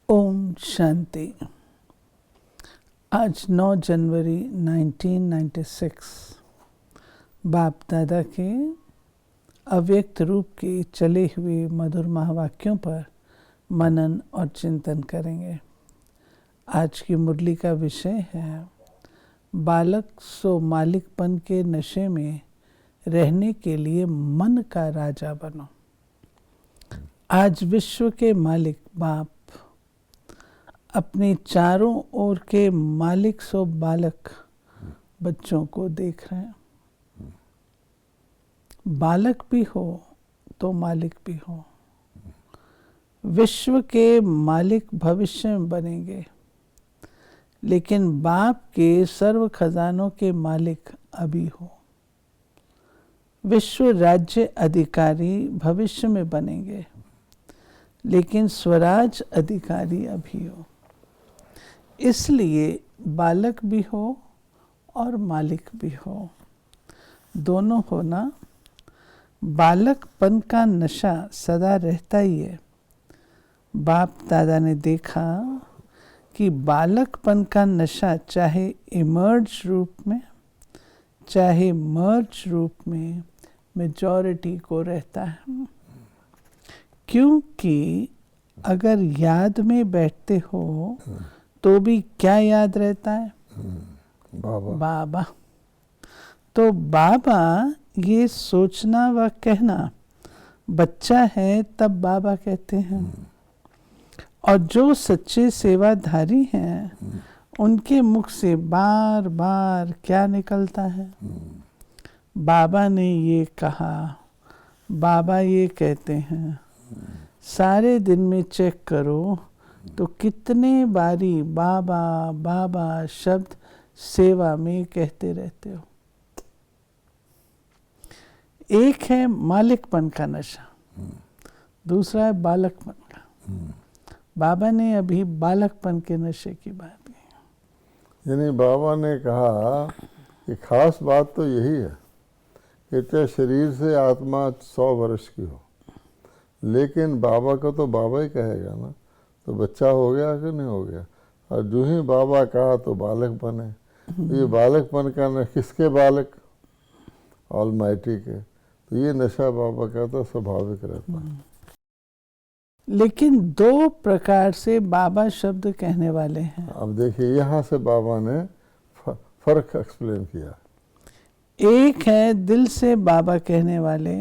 ओम शांति। आज 9 जनवरी 1996 बाप दादा के अव्यक्त रूप के चले हुए मधुर महावाक्यों पर मनन और चिंतन करेंगे। आज की मुरली का विषय है बालक सो मालिकपन के नशे में रहने के लिए मन का राजा बनो। आज विश्व के मालिक बाप अपने चारों ओर के मालिक सो बालक बच्चों को देख रहे हैं। बालक भी हो तो मालिक भी हो। विश्व के मालिक भविष्य में बनेंगे, लेकिन बाप के सर्व खजानों के मालिक अभी हो। विश्व राज्य अधिकारी भविष्य में बनेंगे, लेकिन स्वराज अधिकारी अभी हो। इसलिए बालक भी हो और मालिक भी हो, दोनों होना। बालकपन का नशा सदा रहता ही है। बाप दादा ने देखा कि बालकपन का नशा चाहे इमर्ज रूप में चाहे मर्ज रूप में मेजॉरिटी को रहता है। क्योंकि अगर याद में बैठते हो तो भी क्या याद रहता है? बाबा। तो बाबा ये सोचना व कहना, बच्चा है तब बाबा कहते हैं। और जो सच्चे सेवाधारी हैं उनके मुख से बार बार क्या निकलता है? बाबा ने ये कहा, बाबा ये कहते हैं। सारे दिन में चेक करो तो कितने बारी बाबा बाबा शब्द सेवा में कहते रहते हो। एक है मालिकपन का नशा, दूसरा है बालकपन का। बाबा ने अभी बालकपन के नशे की बात की। यानी बाबा ने कहा कि खास बात तो यही है कि चाहे शरीर से आत्मा 100 वर्ष की हो, लेकिन बाबा को तो बाबा ही कहेगा ना। तो बच्चा हो गया कि नहीं हो गया? और जो ही बाबा कहा तो बालक बने। तो ये बालकपन का न किसके बालक? ऑलमाइटी के। तो ये नशा बाबा का तो स्वाभाविक रहता है। लेकिन 2 प्रकार से बाबा शब्द कहने वाले हैं। अब देखिए, यहाँ से बाबा ने फर्क एक्सप्लेन किया। एक है दिल से बाबा कहने वाले,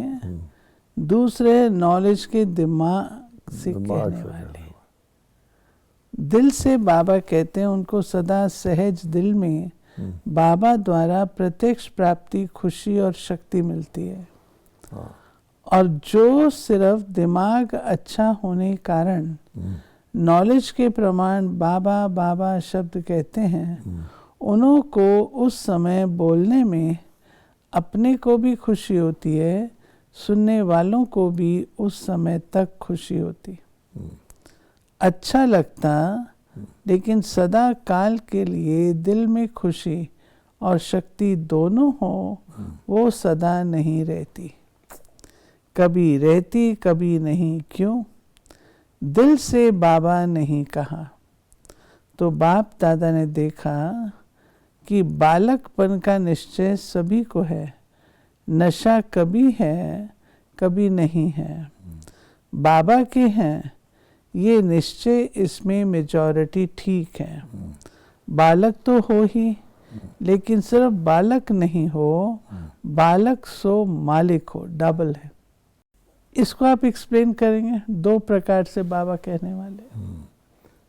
दूसरे नॉलेज के दिमाग से कहने वाले। दिल से बाबा कहते हैं उनको सदा सहज दिल में बाबा द्वारा प्रत्यक्ष प्राप्ति, खुशी और शक्ति मिलती है। और जो सिर्फ दिमाग अच्छा होने कारण नॉलेज के प्रमाण बाबा बाबा शब्द कहते हैं, उन्हों को उस समय बोलने में अपने को भी खुशी होती है, सुनने वालों को भी उस समय तक खुशी होती। अच्छा लगता, लेकिन सदा काल के लिए दिल में खुशी और शक्ति दोनों हो, वो सदा नहीं रहती। कभी रहती कभी नहीं। क्यों? दिल से बाबा नहीं कहा। तो बाप दादा ने देखा कि बालकपन का निश्चय सभी को है, नशा कभी है कभी नहीं है। बाबा के हैं ये निश्चय, इसमें मेजॉरिटी ठीक है। बालक तो हो ही, लेकिन सिर्फ बालक नहीं हो, बालक सो मालिक हो, डबल है। इसको आप एक्सप्लेन करेंगे? 2 प्रकार से बाबा कहने वाले।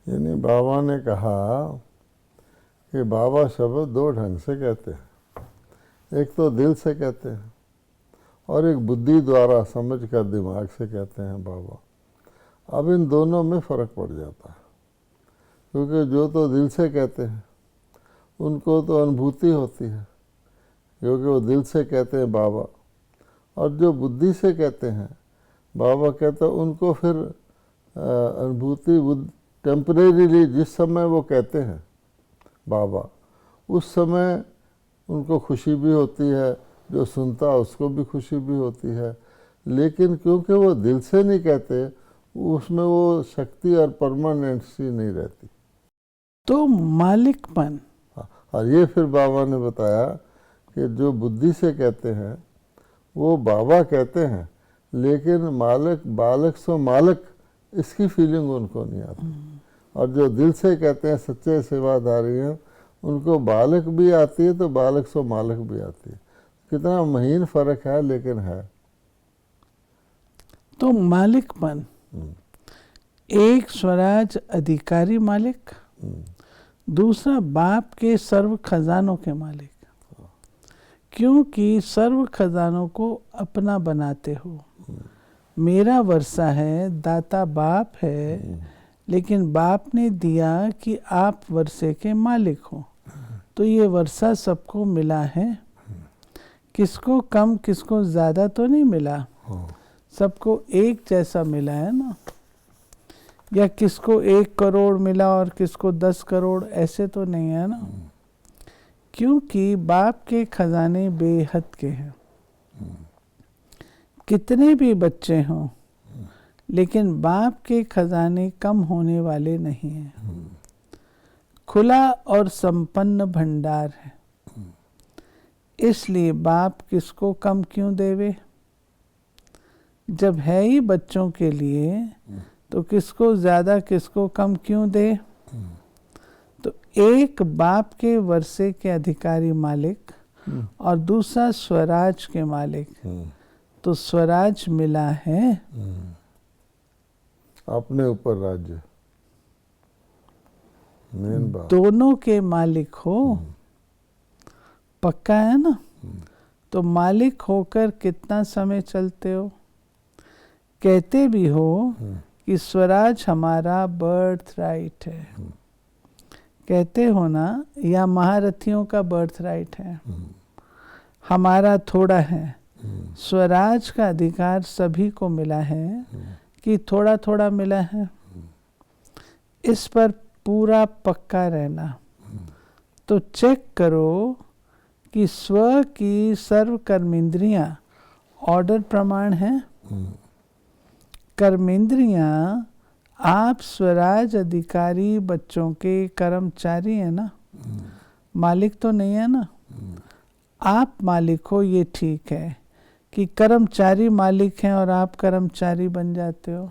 यानी बाबा ने कहा कि बाबा शब्द 2 ढंग से कहते हैं। एक तो दिल से कहते हैं और एक बुद्धि द्वारा समझ कर दिमाग से कहते हैं बाबा। अब इन दोनों में फ़र्क पड़ जाता है, क्योंकि जो तो दिल से कहते हैं उनको तो अनुभूति होती है, क्योंकि वो दिल से कहते हैं बाबा। और जो बुद्धि से कहते हैं बाबा कहते हैं, उनको फिर अनुभूति टेम्परेरीली जिस समय वो कहते हैं बाबा, उस समय उनको खुशी भी होती है, जो सुनता उसको भी खुशी भी होती है। लेकिन क्योंकि वो दिल से नहीं कहते, उसमें वो शक्ति और परमानेंसी नहीं रहती। तो मालिकपन, और ये फिर बाबा ने बताया कि जो बुद्धि से कहते हैं वो बाबा कहते हैं, लेकिन मालिक बालक सो मालिक इसकी फीलिंग उनको नहीं आती। और जो दिल से कहते हैं सच्चे सेवाधारी हैं, उनको बालक भी आती है तो बालक सो मालिक भी आती है। कितना महीन फर्क है, लेकिन है। तो मालिकपन, एक स्वराज अधिकारी मालिक, दूसरा बाप के सर्व खजानों के मालिक, क्योंकि सर्व खजानों को अपना बनाते हो। मेरा वर्षा है, दाता बाप है, लेकिन बाप ने दिया कि आप वर्षे के मालिक हो। तो ये वर्षा सबको मिला है, किसको कम किसको ज़्यादा तो नहीं मिला, सबको एक जैसा मिला है ना। या किसको 1 करोड़ मिला और किसको 10 करोड़, ऐसे तो नहीं है ना। क्योंकि बाप के खजाने बेहद के हैं। कितने भी बच्चे हों, लेकिन बाप के खजाने कम होने वाले नहीं हैं। खुला और संपन्न भंडार है, इसलिए बाप किसको कम क्यों देवे। जब है ही बच्चों के लिए, तो किसको ज़्यादा किसको कम क्यों दे। तो एक बाप के वर्षे के अधिकारी मालिक और दूसरा स्वराज के मालिक, तो स्वराज मिला है अपने ऊपर राज्य, मेन बात। दोनों के मालिक हो, पक्का है ना। तो मालिक होकर कितना समय चलते हो। कहते भी हो कि स्वराज हमारा बर्थ राइट है, कहते हो ना, या महारथियों का बर्थ राइट है। हमारा थोड़ा है, स्वराज का अधिकार सभी को मिला है कि थोड़ा थोड़ा मिला है। इस पर पूरा पक्का रहना। तो चेक करो कि स्व की सर्व कर्मेंद्रियां ऑर्डर प्रमाण है। कर्मेंद्रियां आप स्वराज अधिकारी बच्चों के कर्मचारी हैं ना, मालिक तो नहीं है ना। आप मालिक हो, ये ठीक है कि कर्मचारी मालिक हैं और आप कर्मचारी बन जाते हो।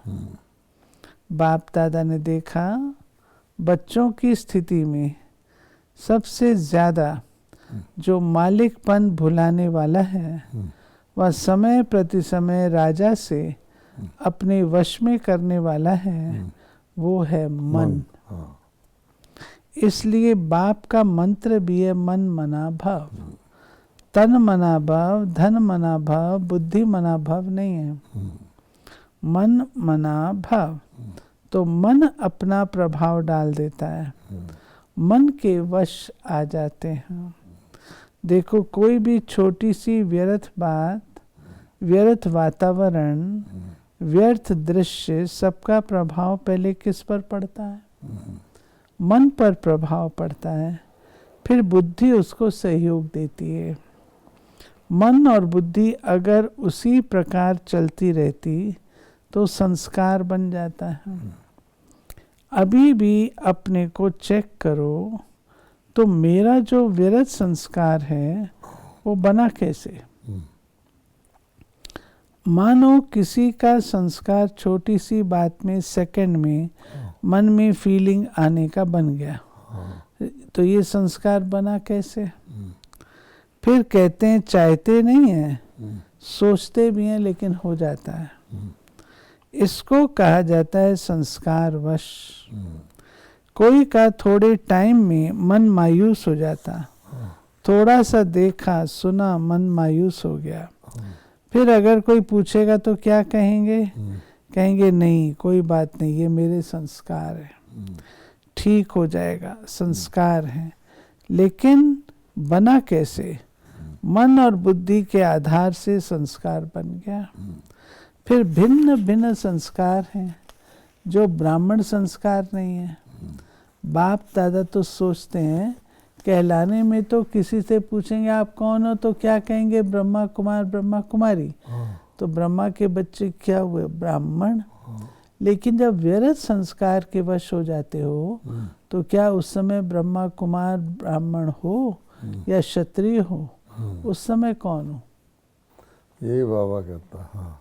बाप दादा ने देखा बच्चों की स्थिति में सबसे ज़्यादा जो मालिकपन भुलाने वाला है, वह समय प्रति समय राजा से अपने वश में करने वाला है, वो है मन। इसलिए बाप का मंत्र भी है मन मना भाव। तन मना भाव, धन मना भाव, बुद्धि मना भाव नहीं है, मन मना भाव। तो मन अपना प्रभाव डाल देता है, मन के वश आ जाते हैं। देखो कोई भी छोटी सी व्यर्थ बात, व्यर्थ वातावरण, व्यर्थ दृश्य, सबका प्रभाव पहले किस पर पड़ता है, मन पर प्रभाव पड़ता है। फिर बुद्धि उसको सहयोग देती है। मन और बुद्धि अगर उसी प्रकार चलती रहती तो संस्कार बन जाता है। अभी भी अपने को चेक करो, तो मेरा जो व्यर्थ संस्कार है वो बना कैसे। मानो किसी का संस्कार छोटी सी बात में सेकंड में मन में फीलिंग आने का बन गया, तो ये संस्कार बना कैसे। फिर कहते हैं चाहते नहीं हैं, सोचते भी हैं, लेकिन हो जाता है। इसको कहा जाता है संस्कार वश। कोई का थोड़े टाइम में मन मायूस हो जाता, थोड़ा सा देखा सुना मन मायूस हो गया। फिर अगर कोई पूछेगा तो क्या कहेंगे, कहेंगे नहीं कोई बात नहीं, ये मेरे संस्कार है, ठीक हो जाएगा, संस्कार है। लेकिन बना कैसे, मन और बुद्धि के आधार से संस्कार बन गया। फिर भिन्न भिन्न संस्कार हैं जो ब्राह्मण संस्कार नहीं है। बाप दादा तो सोचते हैं, कहलाने में तो किसी से पूछेंगे आप कौन हो, तो क्या कहेंगे ब्रह्मा कुमार ब्रह्मा कुमारी। तो ब्रह्मा के बच्चे क्या हुए, ब्राह्मण। लेकिन जब व्यर्थ संस्कार के वश हो जाते हो तो क्या उस समय ब्रह्मा कुमार ब्राह्मण हो या क्षत्रिय हो, उस समय कौन हो? यही बाबा कहता। हाँ,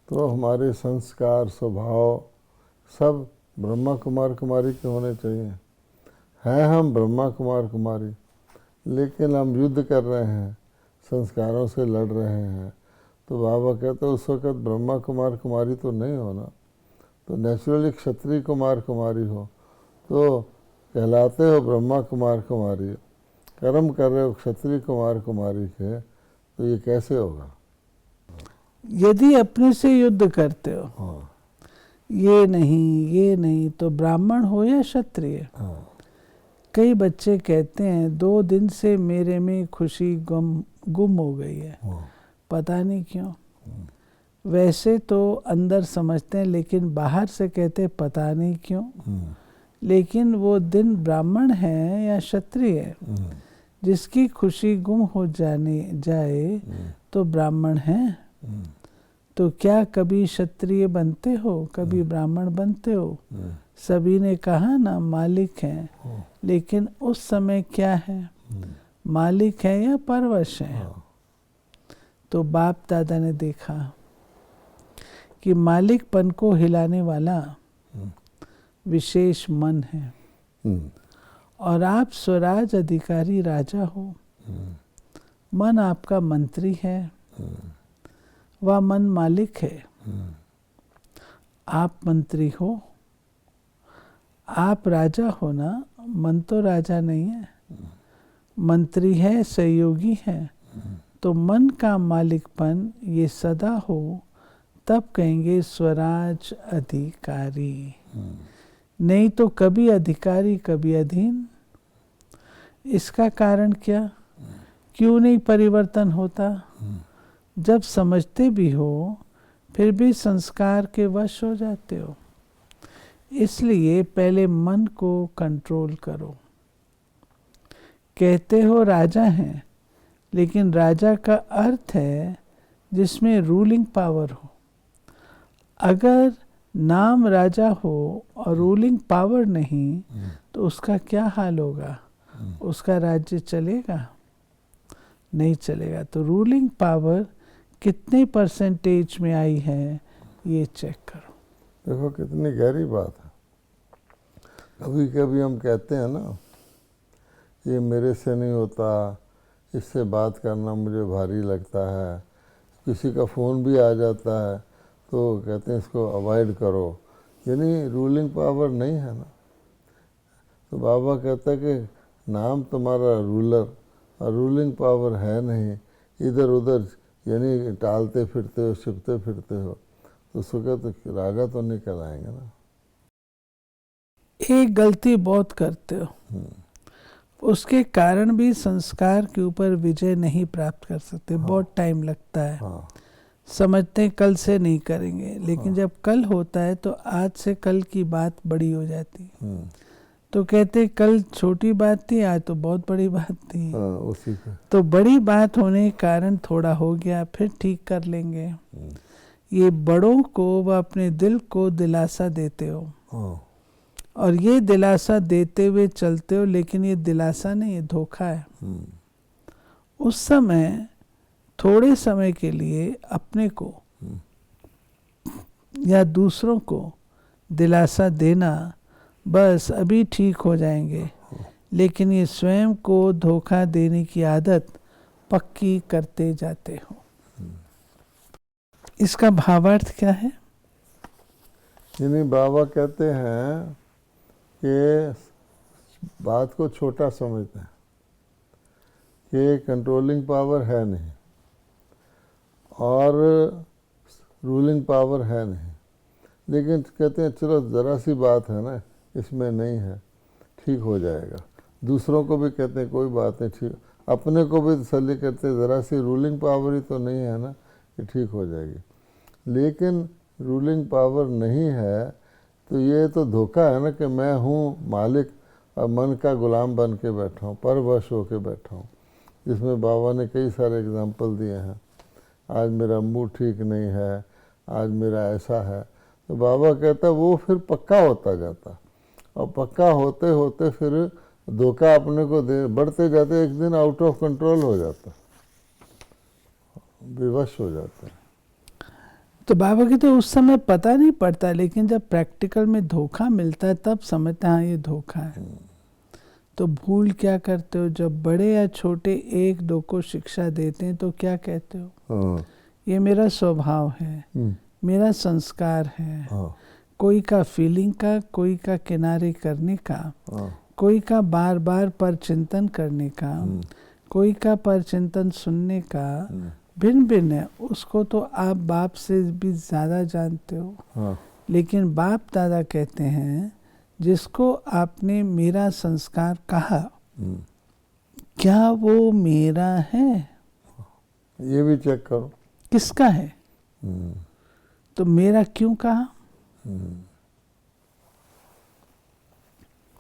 तो हमारे संस्कार स्वभाव सब ब्रह्मा कुमार कुमारी के होने चाहिए। हैं हम ब्रह्मा कुमार कुमारी, लेकिन हम युद्ध कर रहे हैं, संस्कारों से लड़ रहे हैं, तो बाबा कहते उस वक़्त ब्रह्मा कुमार कुमारी तो नहीं होना, तो नेचुरली क्षत्रिय कुमार कुमारी हो, तो कहलाते हो ब्रह्मा कुमार कुमारी। कर्म कर रहे हो क्षत्रिय कुमार कुमारी के, तो ये कैसे होगा? यदि अपने से युद्ध करते हो, हाँ, ये नहीं, तो ब्राह्मण हो या क्षत्रिय। हाँ, कई बच्चे कहते हैं 2 दिन से मेरे में खुशी गुम हो गई है, हाँ, पता नहीं क्यों। वैसे तो अंदर समझते हैं, लेकिन बाहर से कहते पता नहीं क्यों। लेकिन वो दिन ब्राह्मण है या क्षत्रिय है, जिसकी खुशी गुम हो जाए तो ब्राह्मण है। तो क्या कभी क्षत्रिय बनते हो, कभी ब्राह्मण बनते हो? सभी ने कहा ना मालिक हैं, लेकिन उस समय क्या है, मालिक है या परवश है? तो बाप दादा ने देखा कि मालिकपन को हिलाने वाला विशेष मन है, और आप स्वराज अधिकारी राजा हो। मन आपका मंत्री है, वह मन मालिक है। आप मंत्री हो, आप राजा हो ना, मन तो राजा नहीं है, मंत्री है, सहयोगी है। तो मन का मालिकपन ये सदा हो, तब कहेंगे स्वराज अधिकारी। नहीं तो कभी अधिकारी कभी अधीन। इसका कारण क्या, क्यों नहीं परिवर्तन होता? जब समझते भी हो फिर भी संस्कार के वश हो जाते हो। इसलिए पहले मन को कंट्रोल करो। कहते हो राजा हैं, लेकिन राजा का अर्थ है जिसमें रूलिंग पावर हो। अगर नाम राजा हो और रूलिंग पावर नहीं, तो उसका क्या हाल होगा? उसका राज्य चलेगा? नहीं चलेगा। तो रूलिंग पावर कितने परसेंटेज में आई है, ये चेक करो। देखो कितनी गहरी बात है। कभी कभी हम कहते हैं ना, ये मेरे से नहीं होता, इससे बात करना मुझे भारी लगता है, किसी का फ़ोन भी आ जाता है तो कहते हैं इसको अवॉइड करो, यानी रूलिंग पावर नहीं है ना। तो बाबा कहता है कि नाम तुम्हारा रूलर और रूलिंग पावर है नहीं, इधर उधर यानी टालते फिरते हो, छिपते फिरते हो, तो उसको तो राजा तो नहीं कहलाएंगे ना। एक गलती बहुत करते हो, उसके कारण भी संस्कार के ऊपर विजय नहीं प्राप्त कर सकते। बहुत टाइम लगता है। समझते हैं कल से नहीं करेंगे, लेकिन जब कल होता है तो आज से कल की बात बड़ी हो जाती है। तो कहते कल छोटी बात थी, आज तो बहुत बड़ी बात थी। उसी का। तो बड़ी बात होने के कारण थोड़ा हो गया, फिर ठीक कर लेंगे। ये बड़ों को व अपने दिल को दिलासा देते हो, और ये दिलासा देते हुए चलते हो, लेकिन ये दिलासा नहीं, ये धोखा है। उस समय थोड़े समय के लिए अपने को या दूसरों को दिलासा देना, बस अभी ठीक हो जाएंगे, लेकिन ये स्वयं को धोखा देने की आदत पक्की करते जाते हो। इसका भावार्थ क्या है? यानी बाबा कहते हैं कि बात को छोटा समझते हैं कि कंट्रोलिंग पावर है नहीं और रूलिंग पावर है नहीं, लेकिन कहते हैं चलो ज़रा सी बात है ना, इसमें नहीं है, ठीक हो जाएगा। दूसरों को भी कहते हैं कोई बात नहीं, ठीक, अपने को भी तसल्ली करते हैं ज़रा सी रूलिंग पावर ही तो नहीं है ना कि ठीक हो जाएगी। लेकिन रूलिंग पावर नहीं है तो ये तो धोखा है ना कि मैं हूँ मालिक और मन का गुलाम बन के बैठा हूँ, परवश होके बैठा हूँ, जिसमें बाबा ने कई सारे एग्जाम्पल दिए हैं। आज मेरा मूड ठीक नहीं है, आज मेरा ऐसा है, तो बाबा कहता वो फिर पक्का होता जाता, और पक्का होते होते फिर धोखा अपने को दे बढ़ते जाते, एक दिन आउट ऑफ कंट्रोल हो जाता, विवश हो जाता है। तो बाबा के तो उस समय पता नहीं पड़ता, लेकिन जब प्रैक्टिकल में धोखा मिलता है तब समझते हैं हाँ ये धोखा है। तो भूल क्या करते हो, जब बड़े या छोटे एक दो को शिक्षा देते हैं तो क्या कहते हो? हाँ, ये मेरा स्वभाव है, मेरा संस्कार है। हाँ, कोई का फीलिंग का, कोई का किनारे करने का, हाँ, कोई का बार बार पर चिंतन करने का, कोई का पर चिंतन सुनने का भिन्न भिन्न है। उसको तो आप बाप से भी ज़्यादा जानते हो। हाँ, लेकिन बाप दादा कहते हैं जिसको आपने मेरा संस्कार कहा, क्या वो मेरा है? ये भी चेक करो, किसका है? तो मेरा क्यों कहा?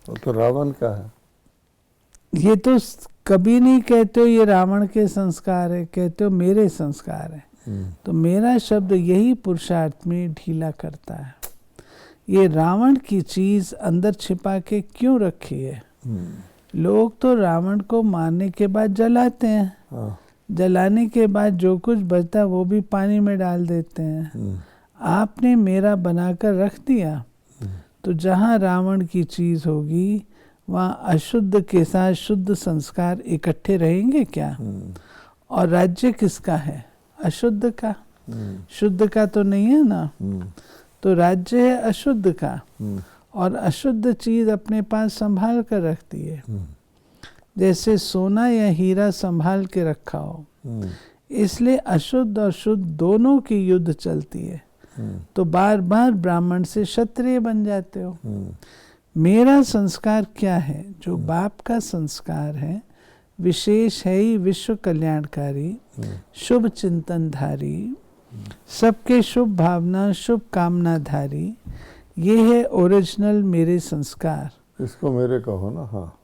वो तो रावण का है। ये तो कभी नहीं कहते हो ये रावण के संस्कार है, कहते हो मेरे संस्कार है। तो मेरा शब्द यही पुरुषार्थ में ढीला करता है। ये रावण की चीज अंदर छिपा के क्यों रखी है? लोग तो रावण को मारने के बाद जलाते हैं, हाँ, जलाने के बाद जो कुछ बचता है वो भी पानी में डाल देते हैं। आपने मेरा बनाकर रख दिया, तो जहाँ रावण की चीज होगी वहाँ अशुद्ध के साथ शुद्ध संस्कार इकट्ठे रहेंगे क्या? और राज्य किसका है? अशुद्ध का। शुद्ध का तो नहीं है ना। तो राज्य है अशुद्ध का, और अशुद्ध चीज अपने पास संभाल कर रखती है, जैसे सोना या हीरा संभाल के रखा हो। इसलिए अशुद्ध और शुद्ध दोनों की युद्ध चलती है। तो बार बार ब्राह्मण से क्षत्रिय बन जाते हो। मेरा संस्कार क्या है? जो बाप का संस्कार है, विशेष है ही विश्व कल्याणकारी, शुभ चिंतनधारी, सबके शुभ भावना शुभ कामना धारी। ये है ओरिजिनल मेरे संस्कार। इसको मेरे कहो ना। हाँ,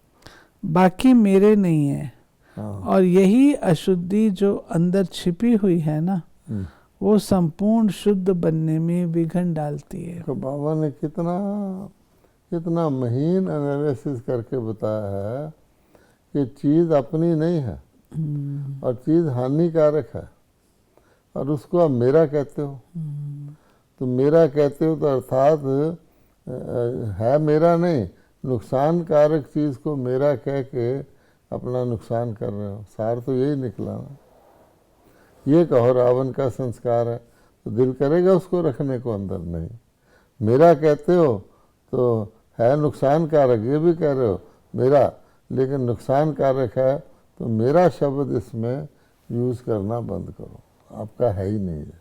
बाकी मेरे नहीं है। हाँ, और यही अशुद्धि जो अंदर छिपी हुई है ना, वो संपूर्ण शुद्ध बनने में विघ्न डालती है। तो बाबा ने कितना महीन एनालिसिस करके बताया है कि चीज़ अपनी नहीं है और चीज़ हानिकारक है, और उसको आप मेरा कहते हो। तो मेरा कहते हो तो अर्थात है मेरा नहीं, नुकसानकारक चीज़ को मेरा कह के अपना नुकसान कर रहे हो। सार तो यही निकला ना। ये कहो रावण का संस्कार है, तो दिल करेगा उसको रखने को अंदर। नहीं, मेरा कहते हो तो है नुकसानकारक, ये भी कह रहे हो मेरा, लेकिन नुकसानकारक है तो मेरा शब्द इसमें यूज़ करना बंद करो। आपका है ही नहीं है।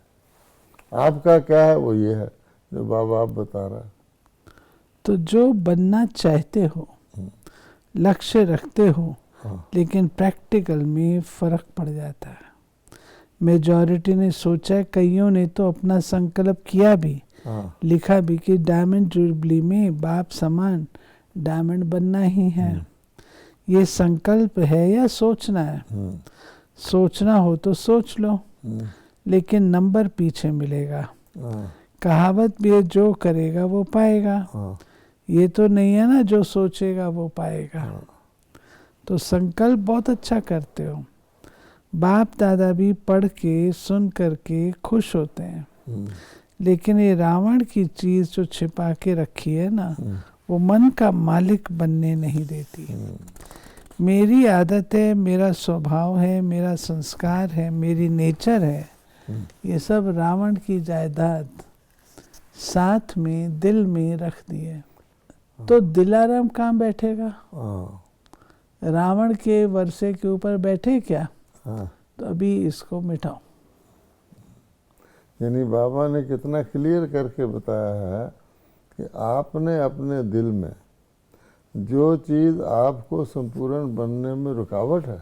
आपका क्या है? वो ये है जो बाबा आप बता रहा है। तो जो बनना चाहते हो, लक्ष्य रखते हो, लेकिन प्रैक्टिकल में फर्क पड़ जाता है। मेजॉरिटी ने सोचा, कईयों ने तो अपना संकल्प किया भी, लिखा भी कि डायमंड जुबली में बाप समान डायमंड बनना ही है। ये संकल्प है या सोचना है? सोचना हो तो सोच लो, लेकिन नंबर पीछे मिलेगा। कहावत भी है, जो करेगा वो पाएगा। ये तो नहीं है ना जो सोचेगा वो पाएगा। तो संकल्प बहुत अच्छा करते हो। बाप दादा भी पढ़ के सुन करके खुश होते हैं, लेकिन ये रावण की चीज जो छिपा के रखी है ना, वो मन का मालिक बनने नहीं देती। मेरी आदत है, मेरा स्वभाव है, मेरा संस्कार है, मेरी नेचर है, ये सब रावण की जायदाद साथ में दिल में रख दिए। तो दिलाराम कहाँ बैठेगा? रावण के वर्षे के ऊपर बैठे क्या? तो अभी इसको मिटाओ। यानी बाबा ने कितना क्लियर करके बताया है कि आपने अपने दिल में जो चीज़ आपको संपूर्ण बनने में रुकावट है,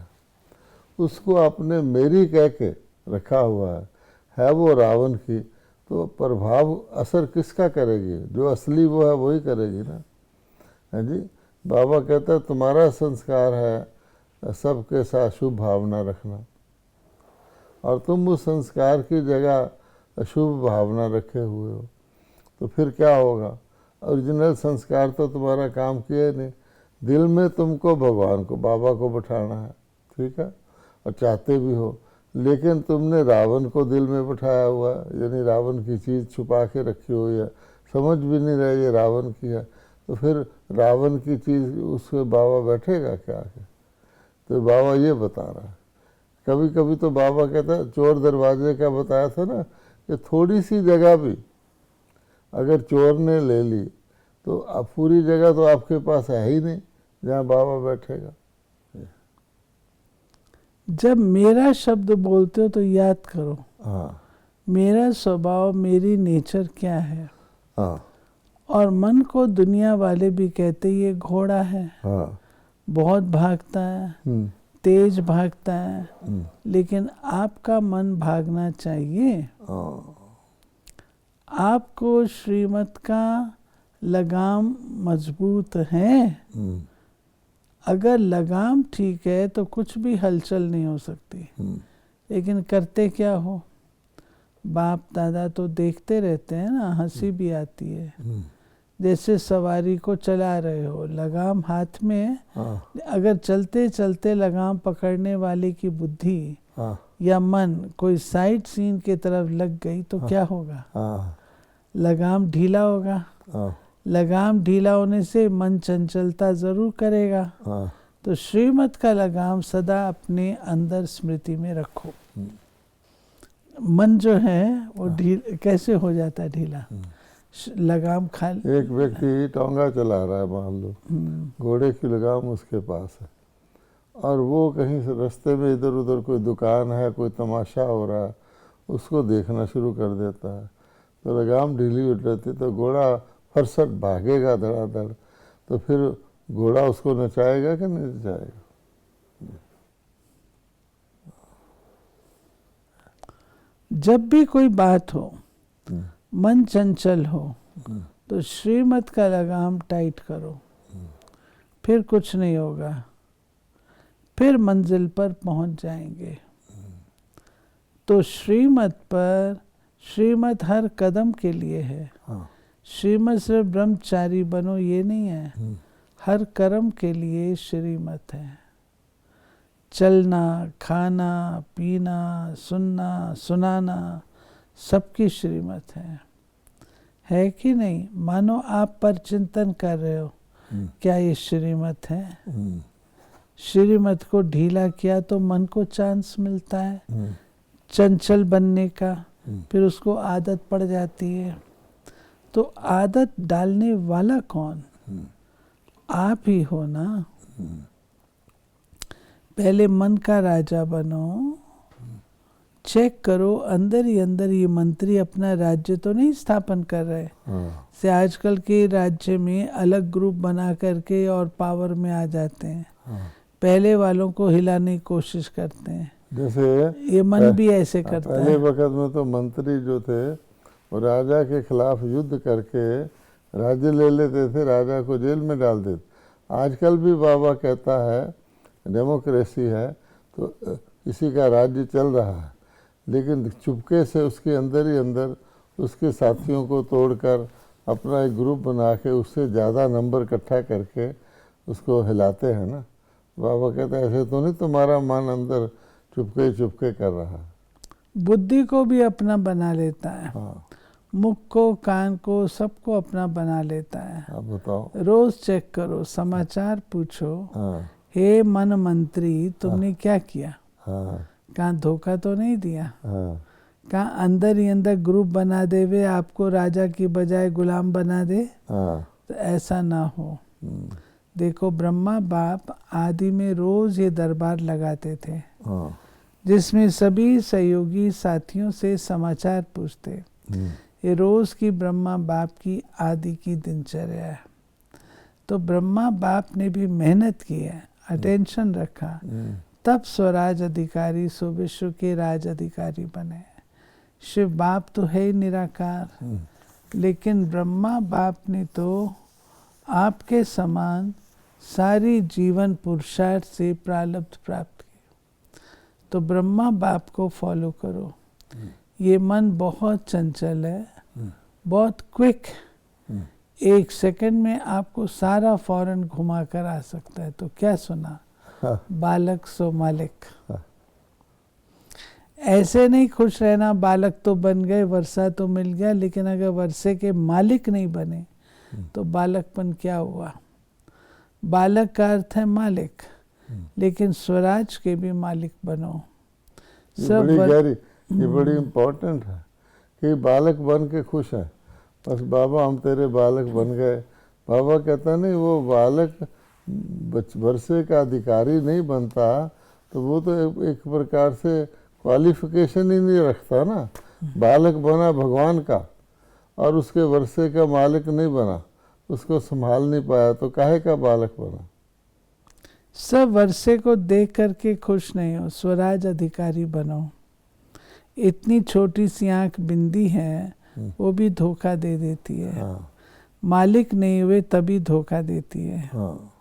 उसको आपने मेरी कह के रखा हुआ है वो रावण की। तो प्रभाव असर किसका करेगी? जो असली वो है वही करेगी ना। है जी। बाबा कहता है तुम्हारा संस्कार है सबके साथ शुभ भावना रखना, और तुम उस संस्कार की जगह अशुभ भावना रखे हुए हो, तो फिर क्या होगा? ओरिजिनल संस्कार तो तुम्हारा काम किया ही नहीं। दिल में तुमको भगवान को, बाबा को बिठाना है, ठीक है, और चाहते भी हो, लेकिन तुमने रावण को दिल में बिठाया हुआ है, यानी रावण की चीज़ छुपा के रखी हुई है, समझ भी नहीं रहे ये रावण की है, तो फिर रावण की चीज़ उसके बाबा बैठेगा क्या के? तो बाबा ये बता रहा है। कभी कभी तो बाबा कहता है, चोर दरवाजे का बताया था ना, कि थोड़ी सी जगह भी अगर चोर ने ले ली तो अब पूरी जगह तो आपके पास है ही नहीं जहाँ बाबा बैठेगा। जब मेरा शब्द बोलते हो तो याद करो, हाँ मेरा स्वभाव, मेरी नेचर क्या है। हाँ और मन को दुनिया वाले भी कहते ये घोड़ा है, हाँ, बहुत भागता है, तेज भागता है, लेकिन आपका मन भागना चाहिए। आपको श्रीमत का लगाम मजबूत है। अगर लगाम ठीक है तो कुछ भी हलचल नहीं हो सकती। लेकिन करते क्या हो? बाप दादा तो देखते रहते हैं ना, हंसी भी आती है। जैसे सवारी को चला रहे हो, लगाम हाथ में है, अगर चलते चलते लगाम पकड़ने वाले की बुद्धि या मन कोई साइड सीन की तरफ लग गई तो क्या होगा? लगाम ढीला होगा। लगाम ढीला होने से मन चंचलता जरूर करेगा। तो श्रीमत का लगाम सदा अपने अंदर स्मृति में रखो। मन जो है वो कैसे हो जाता है ढीला? लगाम खाली। एक व्यक्ति टोंगा चला रहा है, मान लो घोड़े की लगाम उसके पास है, और वो कहीं से रास्ते में इधर उधर कोई दुकान है, कोई तमाशा हो रहा है, उसको देखना शुरू कर देता है। तो लगाम ढीली उठ रहती तो घोड़ा फरसट भागेगा धड़ाधड़, तो फिर घोड़ा उसको नचाएगा कि नहीं नचाएगा? जब भी कोई बात हो, मन चंचल हो, तो श्रीमत का लगाम टाइट करो, फिर कुछ नहीं होगा, फिर मंजिल पर पहुंच जाएंगे। तो श्रीमत पर, श्रीमत हर कदम के लिए है। श्रीमत सिर्फ ब्रह्मचारी बनो ये नहीं है, हर कर्म के लिए श्रीमत है। चलना, खाना, पीना, सुनना, सुनाना, सबकी श्रीमत है कि नहीं? मानो आप पर चिंतन कर रहे हो, क्या ये श्रीमत है? श्रीमत को ढीला किया तो मन को चांस मिलता है चंचल बनने का, फिर उसको आदत पड़ जाती है। तो आदत डालने वाला कौन? आप ही हो ना। पहले मन का राजा बनो, चेक करो अंदर ही अंदर ये मंत्री अपना राज्य तो नहीं स्थापन कर रहे से आजकल के राज्य में अलग ग्रुप बना करके और पावर में आ जाते हैं। पहले वालों को हिलाने की कोशिश करते हैं, जैसे ये मन भी ऐसे करता है। पहले वक्त में तो मंत्री जो थे वो राजा के खिलाफ युद्ध करके राज्य ले लेते थे, राजा को जेल में डाल देते। आजकल भी बाबा कहता है डेमोक्रेसी है तो किसी का राज्य चल रहा है, लेकिन चुपके से उसके अंदर ही अंदर उसके साथियों को तोड़कर अपना एक ग्रुप बना के उससे ज़्यादा नंबर इकट्ठा करके उसको हिलाते हैं ना। बाबा कहते हैं ऐसे तो नहीं तुम्हारा मन अंदर चुपके चुपके कर रहा है। बुद्धि को भी अपना बना लेता है। मुख को, कान को, सबको अपना बना लेता है। आप बताओ। रोज चेक करो, समाचार पूछो। हे मन मंत्री, तुमने क्या किया? कहाँ धोखा तो नहीं दिया? कहाँ अंदर ही अंदर ग्रुप बना दे वे आपको राजा की बजाय गुलाम बना दे? तो ऐसा ना हो। देखो ब्रह्मा बाप आदि में रोज ये दरबार लगाते थे, जिसमें सभी सहयोगी साथियों से समाचार पूछते। ये रोज की ब्रह्मा बाप की आदि की दिनचर्या है। तो ब्रह्मा बाप ने भी मेहनत की है, अटेंशन रखा, तब स्वराज अधिकारी सो विश्व के राज अधिकारी बने। शिव बाप तो है ही निराकार, लेकिन ब्रह्मा बाप ने तो आपके समान सारी जीवन पुरुषार्थ से प्रारब्ध प्राप्त किया। तो ब्रह्मा बाप को फॉलो करो। ये मन बहुत चंचल है, बहुत क्विक, 1 सेकंड में आपको सारा फौरन घुमा कर आ सकता है। तो क्या सुना, बालक सो मालिक। ऐसे नहीं खुश रहना, बालक तो बन गए, वर्षा तो मिल गया, लेकिन अगर वर्षे के मालिक नहीं बने तो बालकपन क्या हुआ। बालक का अर्थ है मालिक, लेकिन स्वराज के भी मालिक बनो। ये बड़ी इम्पोर्टेंट है कि बालक बन के खुश है, बस बाबा हम तेरे बालक बन गए। बाबा कहता नहीं, वो बालक वर्षे का अधिकारी नहीं बनता तो वो तो एक प्रकार से क्वालिफिकेशन ही नहीं रखता ना। बालक बना भगवान का और उसके वर्षे का मालिक नहीं बना, उसको संभाल नहीं पाया, तो काहे का बालक बना। सब वर्षे को देख करके खुश नहीं हो, स्वराज अधिकारी बनो। इतनी छोटी सी आंख बिंदी है, वो भी धोखा दे देती है। हाँ। मालिक नहीं हुए तभी धोखा देती है। हाँ।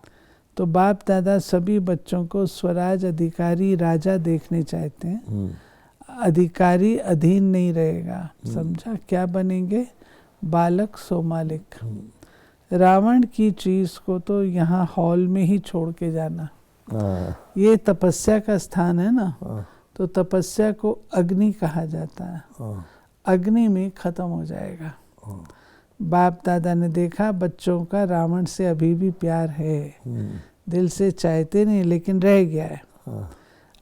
तो बाप दादा सभी बच्चों को स्वराज अधिकारी राजा देखने चाहते हैं। अधिकारी अधीन नहीं रहेगा, समझा, क्या बनेंगे, बालक सो मालिक। रावण की चीज को तो यहाँ हॉल में ही छोड़ के जाना। ये तपस्या का स्थान है ना, तो तपस्या को अग्नि कहा जाता है। अग्नि में खत्म हो जाएगा। बाप दादा ने देखा बच्चों का रावण से अभी भी प्यार है, दिल से चाहते नहीं, लेकिन रह गया है।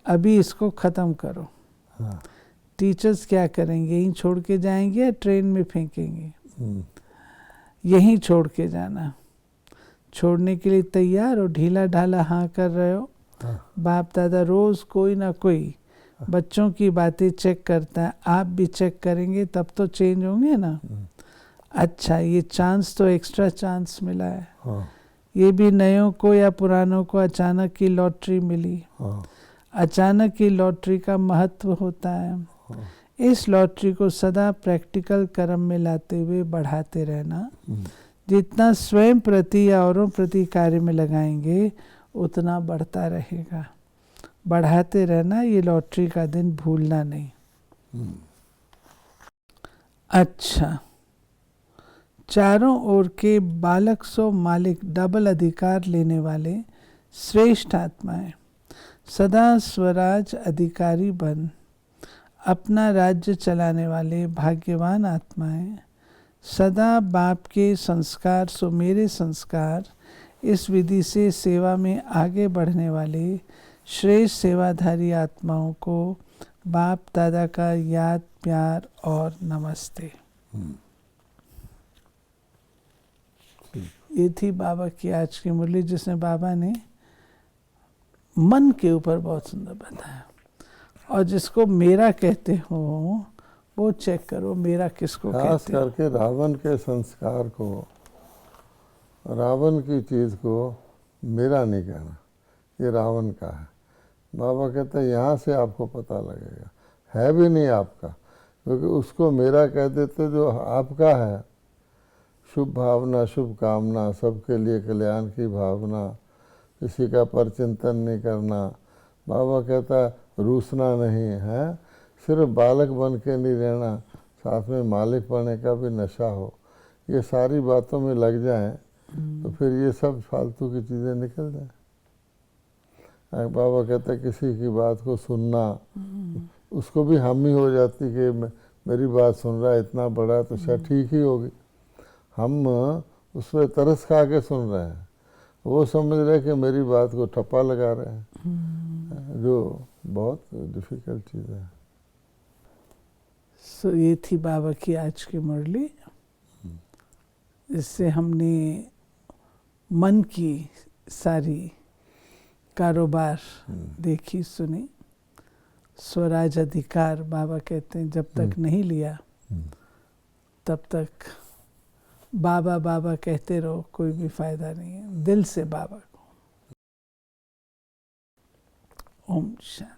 अभी इसको खत्म करो। टीचर्स क्या करेंगे, यहीं छोड़ के जाएंगे या ट्रेन में फेंकेंगे। यहीं छोड़ के जाना। छोड़ने के लिए तैयार हो, ढीला ढाला हाँ कर रहे हो। बाप दादा रोज कोई ना कोई बच्चों की बातें चेक करता है, आप भी चेक करेंगे तब तो चेंज होंगे ना। अच्छा, ये चांस तो एक्स्ट्रा चांस मिला है। ये भी नयों को या पुरानों को अचानक की लॉटरी मिली। अचानक की लॉटरी का महत्व होता है। इस लॉटरी को सदा प्रैक्टिकल कर्म में लाते हुए बढ़ाते रहना। जितना स्वयं प्रति या औरों प्रति कार्य में लगाएंगे उतना बढ़ता रहेगा। बढ़ाते रहना, ये लॉटरी का दिन भूलना नहीं। अच्छा, चारों ओर के बालक सो मालिक डबल अधिकार लेने वाले श्रेष्ठ आत्माएं, सदा स्वराज अधिकारी बन अपना राज्य चलाने वाले भाग्यवान आत्माएं, सदा बाप के संस्कार सो मेरे संस्कार, इस विधि से सेवा में आगे बढ़ने वाले श्रेष्ठ सेवाधारी आत्माओं को बाप दादा का याद, प्यार और नमस्ते। ये थी बाबा की आज की मुरली, जिसमें बाबा ने मन के ऊपर बहुत सुंदर बताया। और जिसको मेरा कहते हो वो चेक करो, मेरा किसको कहते हो। खास करके रावण के संस्कार को, रावण की चीज़ को मेरा नहीं कहना, ये रावण का है। बाबा कहते हैं यहाँ से आपको पता लगेगा, है भी नहीं आपका, क्योंकि उसको मेरा कह देते जो आपका है। शुभ भावना, शुभ कामना, सबके लिए कल्याण की भावना, किसी का परचिंतन नहीं करना। बाबा कहता रूसना नहीं है, सिर्फ बालक बन के नहीं रहना, साथ में मालिक बनने का भी नशा हो। ये सारी बातों में लग जाएं तो फिर ये सब फालतू की चीज़ें निकल जाएं। बाबा कहता है किसी की बात को सुनना, उसको भी हामी हो जाती कि मेरी बात सुन रहा है, इतना बड़ा तो शायद ठीक ही होगी। हम उस पर तरस खा के सुन रहे हैं, वो समझ रहे हैं कि मेरी बात को ठप्पा लगा रहे हैं, जो बहुत डिफिकल्ट चीज़ है। सो ये थी बाबा की आज की मुरली, इससे हमने मन की सारी कारोबार देखी, सुनी। स्वराज अधिकार बाबा कहते हैं जब तक नहीं लिया तब तक बाबा बाबा कहते रहो, कोई भी फायदा नहीं है। दिल से बाबा को। ओम शांति।